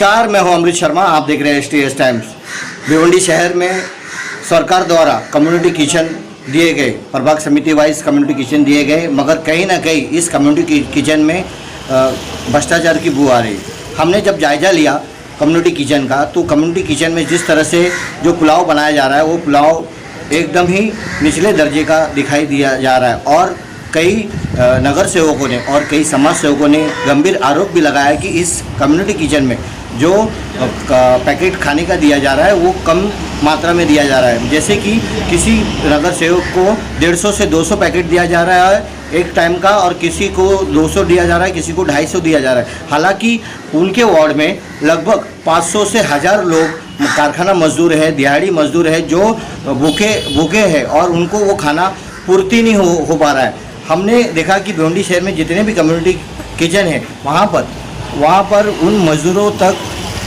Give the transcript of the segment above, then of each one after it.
नमस्कार, मैं हूं अमृत शर्मा। आप देख रहे हैं STS टाइम्स। भिवंडी शहर में सरकार द्वारा कम्युनिटी किचन दिए गए, प्रभाग समिति वाइज कम्युनिटी किचन दिए गए, मगर कहीं ना कहीं इस कम्युनिटी किचन में भ्रष्टाचार की बू आ रही। हमने जब जायज़ा लिया कम्युनिटी किचन का, तो कम्युनिटी किचन में जिस तरह से जो पुलाव बनाया जा रहा है, वो पुलाव एकदम ही निचले दर्जे का दिखाई दिया जा रहा है। और कई नगर सेवकों ने और कई समाज सेवकों ने गंभीर आरोप भी लगाया कि इस कम्युनिटी किचन में जो पैकेट खाने का दिया जा रहा है वो कम मात्रा में दिया जा रहा है। जैसे कि किसी नगर सेवक को 150 से 200 पैकेट दिया जा रहा है एक टाइम का, और किसी को 200 दिया जा रहा है, किसी को 250 दिया जा रहा है। हालांकि उनके वार्ड में लगभग 500 से 1000 लोग कारखाना मजदूर है, दिहाड़ी मजदूर है, जो भूखे हैं और उनको वो खाना पूर्ति नहीं हो पा रहा है। हमने देखा कि भिवंडी शहर में जितने भी कम्युनिटी किचन है, वहाँ पर उन मज़दूरों तक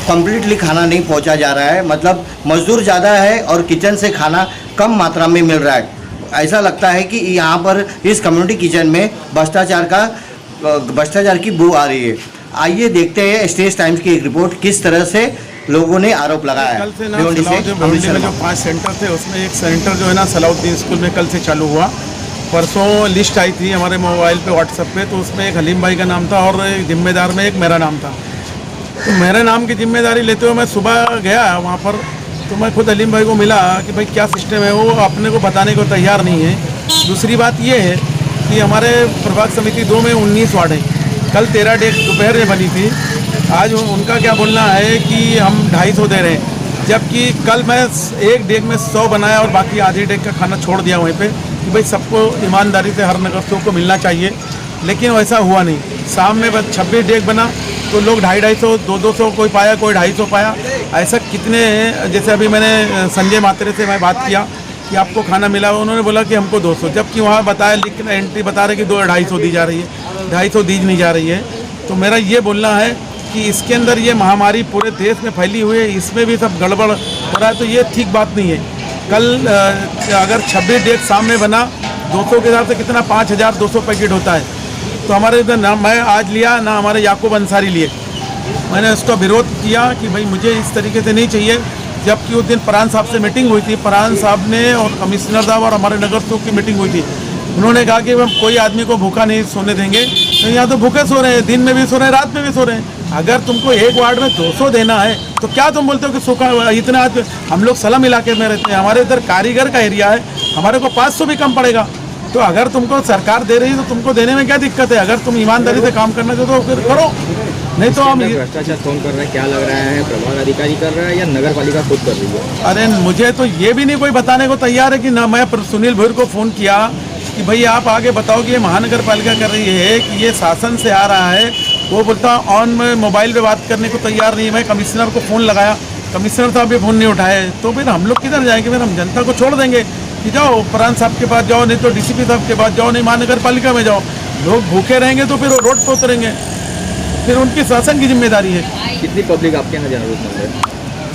कम्प्लीटली खाना नहीं पहुँचा जा रहा है। मतलब मज़दूर ज़्यादा है और किचन से खाना कम मात्रा में मिल रहा है। ऐसा लगता है कि यहाँ पर इस कम्युनिटी किचन में भ्रष्टाचार की बू आ रही है। आइए देखते हैं STS टाइम्स की एक रिपोर्ट, किस तरह से लोगों ने आरोप लगाया है। भिवंडी में जो 5 सेंटर थे, उसमें एक सेंटर जो है ना सलाउद्दीन स्कूल में कल से चालू हुआ। परसों लिस्ट आई थी हमारे मोबाइल पे, व्हाट्सएप पे, तो उसमें एक हलीम भाई का नाम था और जिम्मेदार में एक मेरा नाम था। तो मेरे नाम की जिम्मेदारी लेते हुए मैं सुबह गया वहाँ पर, तो मैं खुद हलीम भाई को मिला कि भाई क्या सिस्टम है। वो अपने को बताने को तैयार नहीं है। दूसरी बात ये है कि हमारे प्रभाग समिति 2 में 19 वार्ड हैं। कल 13 डेग दोपहर में बनी थी। आज उनका क्या बोलना है कि हम 250 दे रहे हैं, जबकि कल मैं एक डेग में 100 बनाया और बाकी आधी डेग का खाना छोड़ दिया वहीं पे कि भाई सबको ईमानदारी से हर नगर सेवक को मिलना चाहिए। लेकिन वैसा हुआ नहीं। शाम में बस 26 डेग बना तो लोग 250, 200 कोई पाया, कोई 250 पाया। ऐसा कितने हैं। जैसे अभी मैंने संजय मात्रे से मैं बात किया कि आपको खाना मिला, उन्होंने बोला कि हमको 200, जबकि वहाँ बताया लिख एंट्री बता रहे कि 250 दी जा रही है, 250 दी नहीं जा रही है। तो मेरा ये बोलना है कि इसके अंदर ये महामारी पूरे देश में फैली हुई है, इसमें भी सब गड़बड़ हो रहा है, तो ये ठीक बात नहीं है। कल अगर 26 डेग सामने बना 200 के हिसाब से कितना 5200 पैकेट होता है। तो हमारे इधर ना मैं आज लिया ना हमारे याकूब अंसारी लिए। मैंने उसका विरोध किया कि भाई मुझे इस तरीके से नहीं चाहिए। जबकि उस दिन फरहान साहब से मीटिंग हुई थी, फरहान साहब ने और कमिश्नर साहब और हमारे नगर सेवक की मीटिंग हुई थी। उन्होंने कहा कि हम कोई आदमी को भूखा नहीं सोने देंगे। तो यहाँ तो भूखे सो रहे हैं, दिन में भी सो रहे हैं, रात में भी सो रहे हैं। अगर तुमको एक वार्ड में 200 देना है तो क्या तुम बोलते हो कि सूखा इतना। हम लोग सलम इलाके में रहते हैं, हमारे इधर कारीगर का एरिया है, हमारे को 500 भी कम पड़ेगा। तो अगर तुमको सरकार दे रही है तो तुमको देने में क्या दिक्कत है। अगर तुम ईमानदारी से काम करना चाहते हो तो फिर करो, नहीं तो हम। भ्रष्टाचार कौन कर रहा है, क्या लग रहा है, प्रभाग अधिकारी कर रहा है या नगर पालिका खुद कर रही है? अरे मुझे तो ये भी नहीं कोई बताने को तैयार है कि ना। मैं सुनील भूर को फ़ोन किया कि भाई आप आगे बताओ कि ये महानगर पालिका कर रही है कि ये शासन से आ रहा है। वो बोलता ऑन में मोबाइल पे बात करने को तैयार नहीं है। मैं कमिश्नर को फ़ोन लगाया, कमिश्नर साहब भी फ़ोन नहीं उठाए। तो फिर हम लोग किधर जाएंगे? फिर हम जनता को छोड़ देंगे कि जाओ फरहान साहब के पास जाओ, नहीं तो DCP साहब के पास जाओ, नहीं महानगर पालिका में जाओ। लोग भूखे रहेंगे तो फिर वो रोड पर उतरेंगे, फिर उनकी शासन की जिम्मेदारी है। कितनी पब्लिक आपके यहाँ जरूरतमंद है?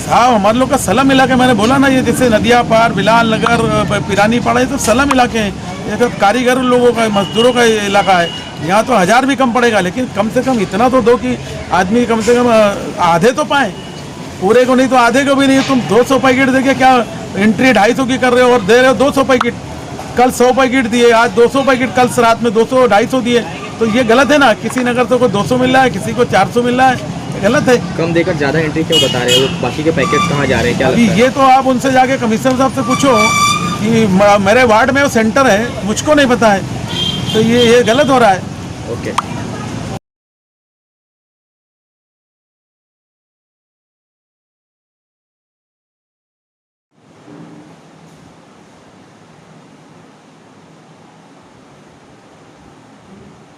साहब हमारे लोग का सलम इलाके, मैंने बोला ना, ये जैसे नदिया पार, बिलाल नगर, पिरानी पाड़ा, ये तो सलम इलाके हैं। ये तो कारीगर लोगों का, मजदूरों का इलाका है। यहाँ तो 1000 भी कम पड़ेगा, लेकिन कम से कम इतना तो दो कि आदमी कम से कम आधे तो पाएँ, पूरे को नहीं तो आधे को भी नहीं। तुम 200 पैकेट देके क्या एंट्री 250 की कर रहे हो और दे रहे हो 200 पैकेट। कल 100 पैकेट दिए, आज 200 पैकेट, कल रात में 200 250 दिए। तो ये गलत है ना। किसी नगर से को 200 मिल रहा है, किसी को 400 मिल रहा है, गलत है। कम देकर ज़्यादा एंट्री क्यों बता रहे हो? बाकी के पैकेट कहाँ जा रहे हैं, क्या अभी ये तो आप उनसे जाके कमिश्नर साहब से पूछो कि मेरे वार्ड में वो सेंटर है, मुझको नहीं पता है। तो ये गलत हो रहा है। ओके।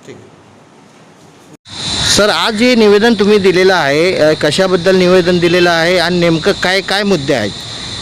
ठीक आहे सर, आज जे निवेदन तुम्ही दिलेलं आहे, कशाबद्दल निवेदन दिलेलं आहे आणि नेमकं काय काय मुद्दे आहेत?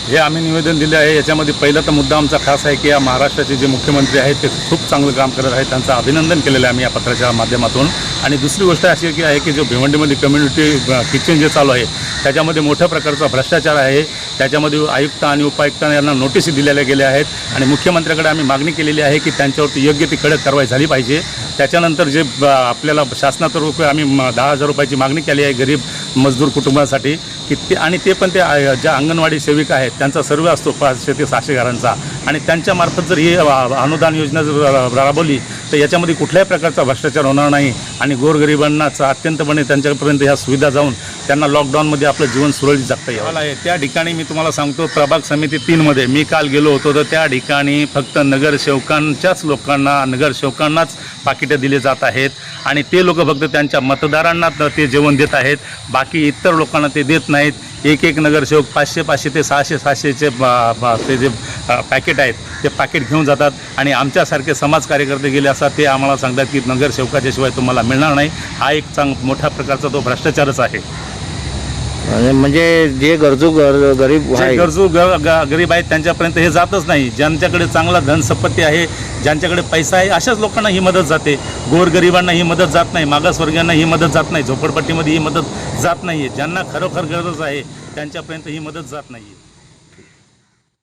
हे आम्ही निवेदन दिले आहे। याच्यामध्ये पहिला तर मुद्दा आमचा खास आहे की या महाराष्ट्राचे जे मुख्यमंत्री आहेत ते खूप चांगलं काम करत आहेत, त्यांचं अभिनंदन केलेलं आहे आम्ही या पत्राच्या माध्यमातून। आणि दुसरी गोष्ट अशी की आहे की जो भिवंडीमध्ये कम्युनिटी किचन जे चालू आहे त्याच्यामध्ये मोठ्या प्रकारचा भ्रष्टाचार आहे। त्याच्यामध्ये आयुक्त आणि उपायुक्तांना यांना नोटीस दिलेल्या गेल्या आहेत आणि मुख्यमंत्र्याकडे आम्ही मागणी केलेली आहे की त्यांच्यावरती योग्य ती कडक कारवाई झाली पाहिजे। त्याच्यानंतर जे आपल्याला शासनातर्फे आम्ही 10,000 रुपयाची मागणी केली आहे गरीब मजदूर कुटुंबासाठी की ते आणि ते पण ते ज्या अंगणवाडी सेविका आहेत त्यांचा सर्वे असतो 500 ते 600 घरांचा आणि त्यांच्यामार्फत जर ही अनुदान योजना जर राबवली तर याच्यामध्ये कुठल्याही प्रकारचा भ्रष्टाचार होणार नाही आणि गोरगरिबांनाच अत्यंतपणे त्यांच्यापर्यंत ह्या सुविधा जाऊन त्यांना लॉकडाऊनमध्ये आपलं जीवन सुरळीत जगता येईल आहे. त्या ठिकाणी मी तुम्हाला सांगतो प्रभाग समिती 3मध्ये मी काल गेलो होतो तर त्या ठिकाणी फक्त नगरसेवकांच्याच लोकांना नगरसेवकांनाच पाकिटं दिले जात आहेत आणि ते लोक फक्त त्यांच्या मतदारांना ते जेवण देत आहेत, बाकी इतर लोकांना ते देत नाहीत. एक नगरसेवक 500 ते 600चे ते जे पॅकेट आहेत ते पॅकेट घेऊन जातात आणि आमच्यासारखे समाज कार्यकर्ते गेले असतात ते आम्हाला सांगतात की नगरसेवकाच्याशिवाय तुम्हाला मिळणार नाही. हा एक मोठ्या प्रकारचा तो भ्रष्टाचारच आहे. म्हणजे जे गरजू गरीब जे आहे गरजू गरीब आहेत त्यांच्यापर्यंत हे जातच नाही. ज्यांच्याकडे चांगला धनसंपत्ती आहे, ज्यांच्याकडे पैसा आहे अशाच लोकांना ही मदत जाते. गोरगरिबांना ही मदत जात नाही, मागासवर्गीयांना ही मदत जात नाही, झोपडपट्टीमध्ये ही मदत जात नाही. ज्यांना खरोखर गरज आहे त्यांच्यापर्यंत ही मदत जात नाही.